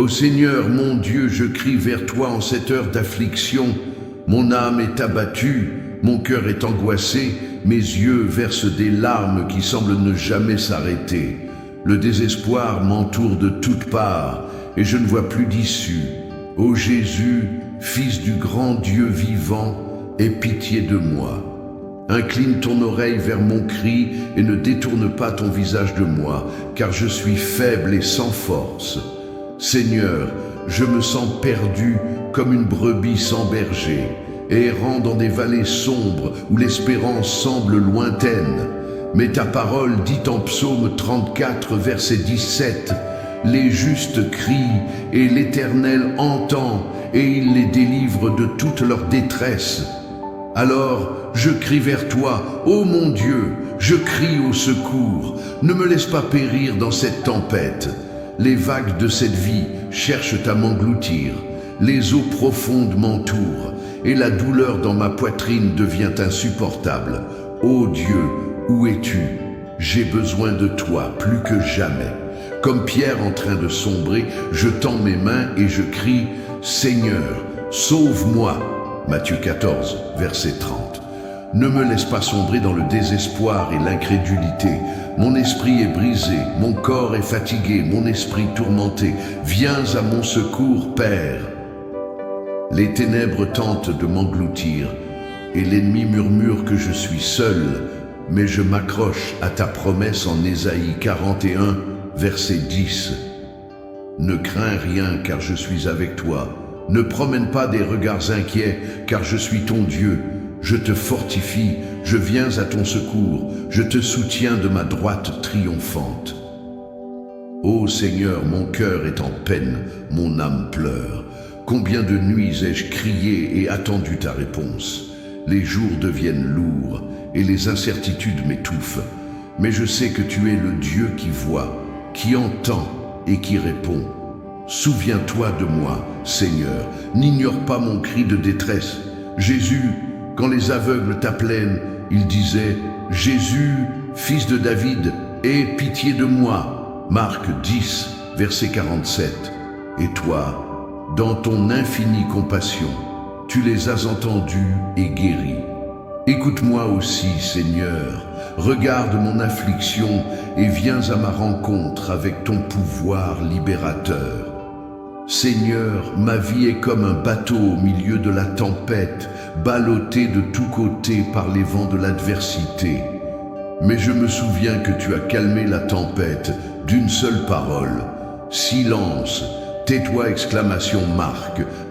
Ô Seigneur, mon Dieu, je crie vers toi en cette heure d'affliction. Mon âme est abattue, mon cœur est angoissé, mes yeux versent des larmes qui semblent ne jamais s'arrêter. Le désespoir m'entoure de toutes parts et je ne vois plus d'issue. Ô Jésus, Fils du grand Dieu vivant, aie pitié de moi. Incline ton oreille vers mon cri et ne détourne pas ton visage de moi, car je suis faible et sans force. Seigneur, je me sens perdu comme une brebis sans berger, errant dans des vallées sombres où l'espérance semble lointaine. Mais ta parole dit en psaume 34, verset 17, « Les justes crient et l'Éternel entend et il les délivre de toute leur détresse. » Alors je crie vers toi, ô mon Dieu, je crie au secours. Ne me laisse pas périr dans cette tempête. Les vagues de cette vie cherchent à m'engloutir. Les eaux profondes m'entourent et la douleur dans ma poitrine devient insupportable. Ô Dieu, où es-tu? J'ai besoin de toi plus que jamais. Comme Pierre en train de sombrer, je tends mes mains et je crie, « Seigneur, sauve-moi » Matthieu 14, verset 30. Ne me laisse pas sombrer dans le désespoir et l'incrédulité. Mon esprit est brisé, mon corps est fatigué, mon esprit tourmenté. Viens à mon secours, Père. Les ténèbres tentent de m'engloutir et l'ennemi murmure que je suis seul, mais je m'accroche à ta promesse en Ésaïe 41, verset 10. Ne crains rien car je suis avec toi. Ne promène pas des regards inquiets car je suis ton Dieu. Je te fortifie, je viens à ton secours, je te soutiens de ma droite triomphante. Ô Seigneur, mon cœur est en peine, mon âme pleure. Combien de nuits ai-je crié et attendu ta réponse? Les jours deviennent lourds et les incertitudes m'étouffent. Mais je sais que tu es le Dieu qui voit, qui entend et qui répond. Souviens-toi de moi, Seigneur, n'ignore pas mon cri de détresse. Jésus, quand les aveugles t'appelaient, ils disaient, « Jésus, fils de David, aie pitié de moi » Marc 10, verset 47. Et toi, dans ton infinie compassion, tu les as entendus et guéris. Écoute-moi aussi, Seigneur, regarde mon affliction et viens à ma rencontre avec ton pouvoir libérateur. Seigneur, ma vie est comme un bateau au milieu de la tempête, ballotté de tous côtés par les vents de l'adversité. Mais je me souviens que tu as calmé la tempête d'une seule parole. Silence, tais-toi, exclamation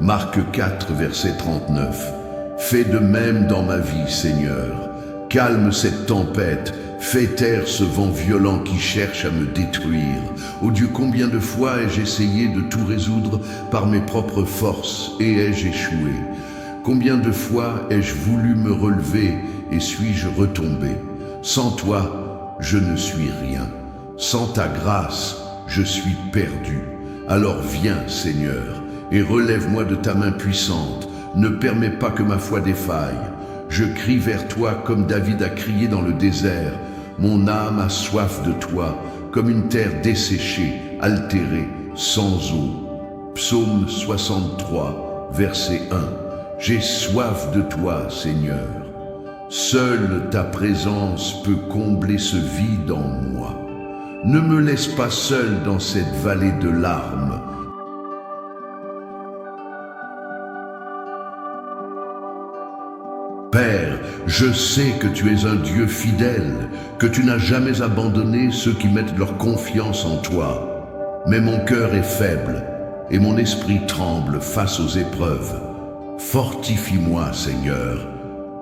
Marc 4, verset 39. Fais de même dans ma vie, Seigneur. Calme cette tempête, fais taire ce vent violent qui cherche à me détruire. Ô Dieu, combien de fois ai-je essayé de tout résoudre par mes propres forces et ai-je échoué? Combien de fois ai-je voulu me relever et suis-je retombé? Sans toi, je ne suis rien. Sans ta grâce, je suis perdu. Alors viens, Seigneur, et relève-moi de ta main puissante. Ne permets pas que ma foi défaille. Je crie vers toi comme David a crié dans le désert. Mon âme a soif de toi, comme une terre desséchée, altérée, sans eau. Psaume 63, verset 1. J'ai soif de toi, Seigneur. Seule ta présence peut combler ce vide en moi. Ne me laisse pas seul dans cette vallée de larmes. Père, je sais que tu es un Dieu fidèle, que tu n'as jamais abandonné ceux qui mettent leur confiance en toi. Mais mon cœur est faible et mon esprit tremble face aux épreuves. Fortifie-moi, Seigneur.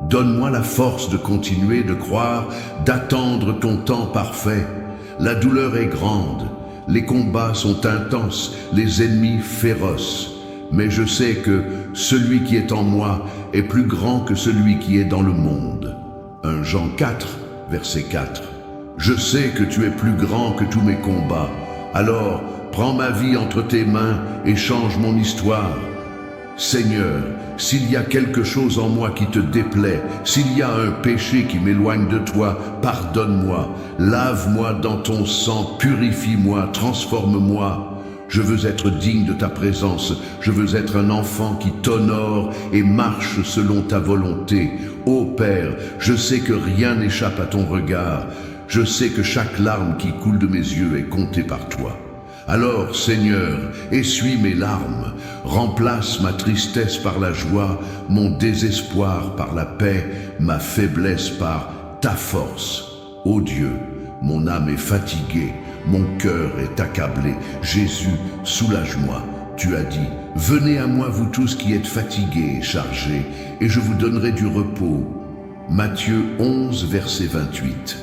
Donne-moi la force de continuer de croire, d'attendre ton temps parfait. La douleur est grande, les combats sont intenses, les ennemis féroces. Mais je sais que celui qui est en moi est plus grand que celui qui est dans le monde. 1 Jean 4, verset 4. Je sais que tu es plus grand que tous mes combats. Alors, prends ma vie entre tes mains et change mon histoire. Seigneur, s'il y a quelque chose en moi qui te déplaît, s'il y a un péché qui m'éloigne de toi, pardonne-moi, lave-moi dans ton sang, purifie-moi, transforme-moi. Je veux être digne de ta présence, je veux être un enfant qui t'honore et marche selon ta volonté. Ô Père, je sais que rien n'échappe à ton regard, je sais que chaque larme qui coule de mes yeux est comptée par toi. Alors, Seigneur, essuie mes larmes, remplace ma tristesse par la joie, mon désespoir par la paix, ma faiblesse par ta force. Ô Dieu, mon âme est fatiguée, mon cœur est accablé. Jésus, soulage-moi. Tu as dit, venez à moi vous tous qui êtes fatigués et chargés, et je vous donnerai du repos. Matthieu 11, verset 28.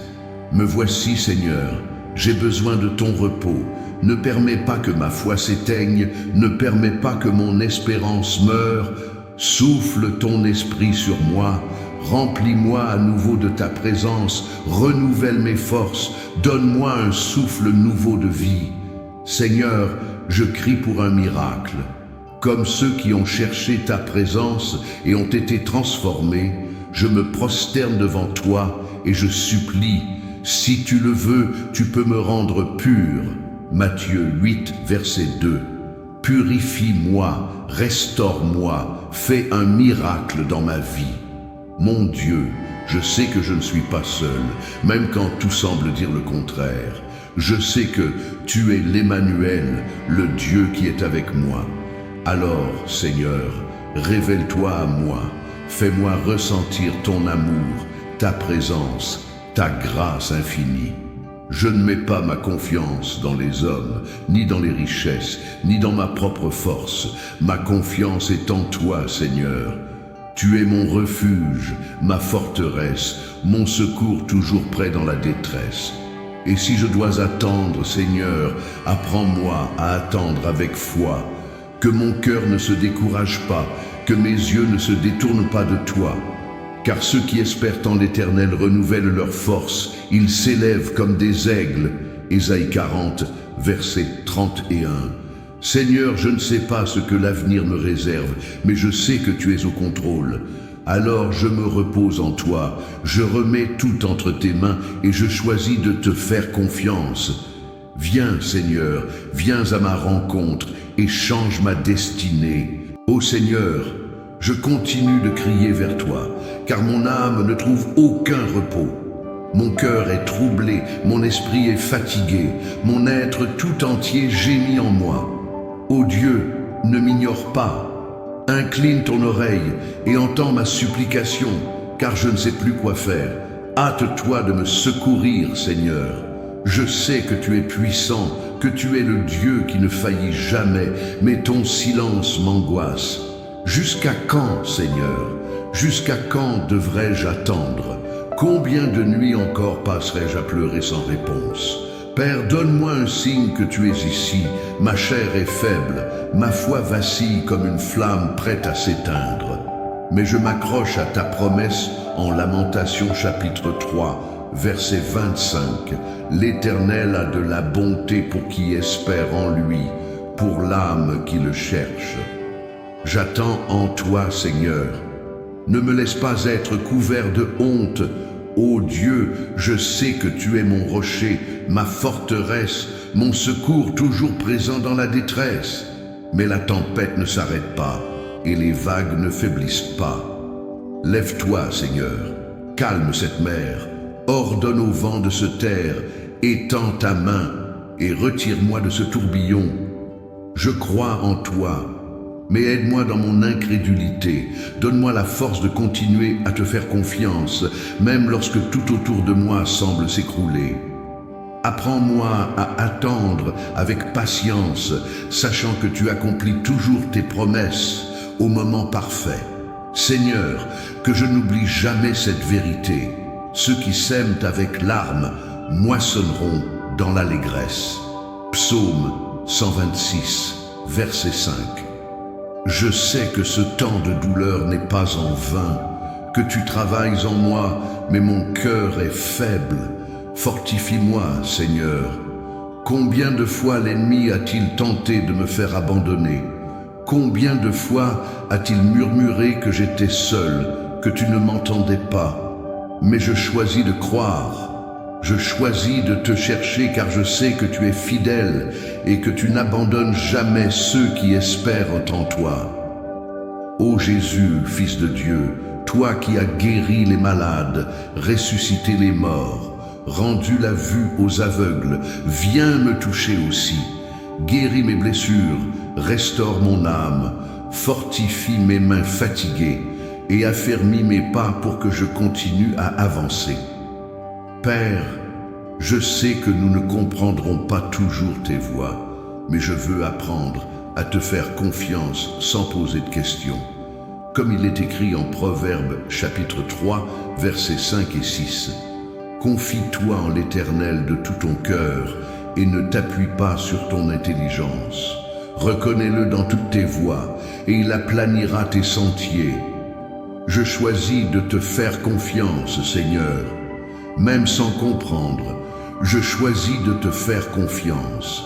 Me voici, Seigneur, j'ai besoin de ton repos. Ne permets pas que ma foi s'éteigne, ne permets pas que mon espérance meure. Souffle ton esprit sur moi, remplis-moi à nouveau de ta présence, renouvelle mes forces, donne-moi un souffle nouveau de vie. Seigneur, je crie pour un miracle. Comme ceux qui ont cherché ta présence et ont été transformés, je me prosterne devant toi et je supplie, si tu le veux, tu peux me rendre pur. Matthieu 8, verset 2. Purifie-moi, restaure-moi, fais un miracle dans ma vie. Mon Dieu, je sais que je ne suis pas seul, même quand tout semble dire le contraire. Je sais que tu es l'Emmanuel, le Dieu qui est avec moi. Alors, Seigneur, révèle-toi à moi, fais-moi ressentir ton amour, ta présence, ta grâce infinie. Je ne mets pas ma confiance dans les hommes, ni dans les richesses, ni dans ma propre force. Ma confiance est en toi, Seigneur. Tu es mon refuge, ma forteresse, mon secours toujours prêt dans la détresse. Et si je dois attendre, Seigneur, apprends-moi à attendre avec foi. Que mon cœur ne se décourage pas, que mes yeux ne se détournent pas de toi. Car ceux qui espèrent en l'Éternel renouvellent leur force, ils s'élèvent comme des aigles. Ésaïe 40, verset 31. Seigneur, je ne sais pas ce que l'avenir me réserve, mais je sais que tu es au contrôle. Alors je me repose en toi, je remets tout entre tes mains et je choisis de te faire confiance. Viens, Seigneur, viens à ma rencontre et change ma destinée. Ô Seigneur, je continue de crier vers toi, car mon âme ne trouve aucun repos. Mon cœur est troublé, mon esprit est fatigué, mon être tout entier gémit en moi. Ô Dieu, ne m'ignore pas. Incline ton oreille et entends ma supplication, car je ne sais plus quoi faire. Hâte-toi de me secourir, Seigneur. Je sais que tu es puissant, que tu es le Dieu qui ne faillit jamais, mais ton silence m'angoisse. Jusqu'à quand, Seigneur? Jusqu'à quand devrais-je attendre? Combien de nuits encore passerai-je à pleurer sans réponse? Père, donne-moi un signe que tu es ici. Ma chair est faible, ma foi vacille comme une flamme prête à s'éteindre. Mais je m'accroche à ta promesse en Lamentation chapitre 3, verset 25. L'Éternel a de la bonté pour qui espère en lui, pour l'âme qui le cherche. J'attends en toi, Seigneur. Ne me laisse pas être couvert de honte. Ô Dieu, je sais que tu es mon rocher, ma forteresse, mon secours toujours présent dans la détresse. Mais la tempête ne s'arrête pas et les vagues ne faiblissent pas. Lève-toi, Seigneur, calme cette mer, ordonne au vent de se taire, étends ta main et retire-moi de ce tourbillon. Je crois en toi, mais aide-moi dans mon incrédulité. Donne-moi la force de continuer à te faire confiance, même lorsque tout autour de moi semble s'écrouler. Apprends-moi à attendre avec patience, sachant que tu accomplis toujours tes promesses au moment parfait. Seigneur, que je n'oublie jamais cette vérité. Ceux qui sèment avec larmes moissonneront dans l'allégresse. Psaume 126, verset 5. Je sais que ce temps de douleur n'est pas en vain, que tu travailles en moi, mais mon cœur est faible. Fortifie-moi, Seigneur. Combien de fois l'ennemi a-t-il tenté de me faire abandonner? Combien de fois a-t-il murmuré que j'étais seul, que tu ne m'entendais pas? Mais je choisis de croire. Je choisis de te chercher car je sais que tu es fidèle et que tu n'abandonnes jamais ceux qui espèrent en toi. Ô Jésus, Fils de Dieu, toi qui as guéri les malades, ressuscité les morts, rendu la vue aux aveugles, viens me toucher aussi. Guéris mes blessures, restaure mon âme, fortifie mes mains fatiguées et affermis mes pas pour que je continue à avancer. Père, je sais que nous ne comprendrons pas toujours tes voies, mais je veux apprendre à te faire confiance sans poser de questions. Comme il est écrit en Proverbes chapitre 3, versets 5 et 6. Confie-toi en l'Éternel de tout ton cœur et ne t'appuie pas sur ton intelligence. Reconnais-le dans toutes tes voies et il aplanira tes sentiers. Je choisis de te faire confiance, Seigneur. Même sans comprendre, je choisis de te faire confiance.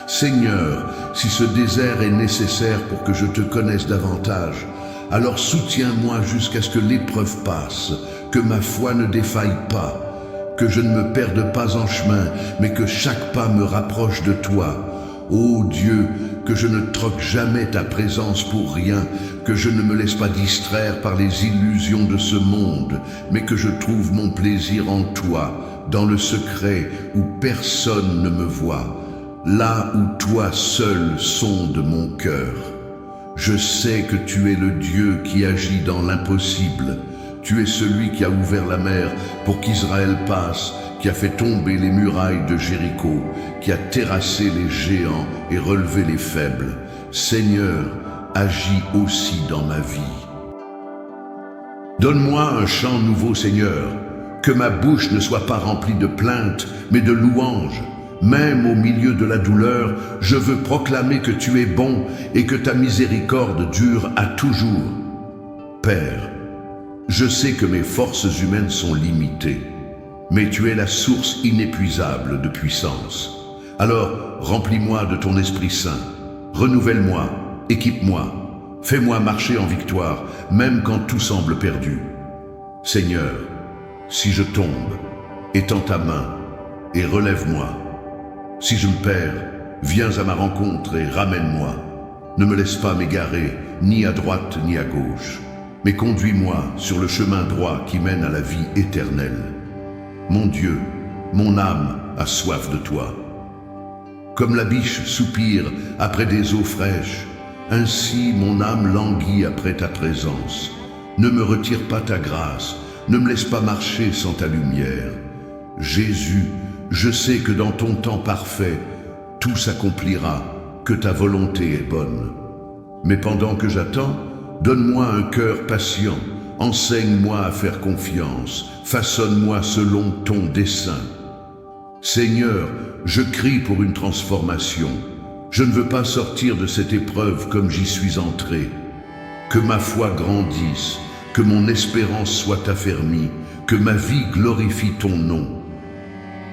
Seigneur, si ce désert est nécessaire pour que je te connaisse davantage, alors soutiens-moi jusqu'à ce que l'épreuve passe, que ma foi ne défaille pas, que je ne me perde pas en chemin, mais que chaque pas me rapproche de toi. Ô Dieu, que je ne troque jamais ta présence pour rien, que je ne me laisse pas distraire par les illusions de ce monde, mais que je trouve mon plaisir en toi, dans le secret où personne ne me voit, là où toi seul sondes mon cœur. Je sais que tu es le Dieu qui agit dans l'impossible. Tu es celui qui a ouvert la mer pour qu'Israël passe, qui a fait tomber les murailles de Jéricho, qui a terrassé les géants et relevé les faibles. Seigneur, agis aussi dans ma vie. Donne-moi un chant nouveau, Seigneur, que ma bouche ne soit pas remplie de plaintes, mais de louanges. Même au milieu de la douleur, je veux proclamer que tu es bon et que ta miséricorde dure à toujours. Père, je sais que mes forces humaines sont limitées, mais tu es la source inépuisable de puissance. Alors, remplis-moi de ton Esprit Saint, renouvelle-moi, équipe-moi, fais-moi marcher en victoire, même quand tout semble perdu. Seigneur, si je tombe, étends ta main et relève-moi. Si je me perds, viens à ma rencontre et ramène-moi. Ne me laisse pas m'égarer, ni à droite ni à gauche, mais conduis-moi sur le chemin droit qui mène à la vie éternelle. Mon Dieu, mon âme a soif de toi. Comme la biche soupire après des eaux fraîches, ainsi mon âme languit après ta présence. Ne me retire pas ta grâce, ne me laisse pas marcher sans ta lumière. Jésus, je sais que dans ton temps parfait, tout s'accomplira, que ta volonté est bonne. Mais pendant que j'attends, donne-moi un cœur patient, enseigne-moi à faire confiance, façonne-moi selon ton dessein. Seigneur, je crie pour une transformation. Je ne veux pas sortir de cette épreuve comme j'y suis entré. Que ma foi grandisse, que mon espérance soit affermie, que ma vie glorifie ton nom.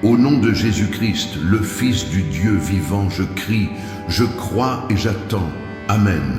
Au nom de Jésus-Christ, le Fils du Dieu vivant, je crie, je crois et j'attends. Amen.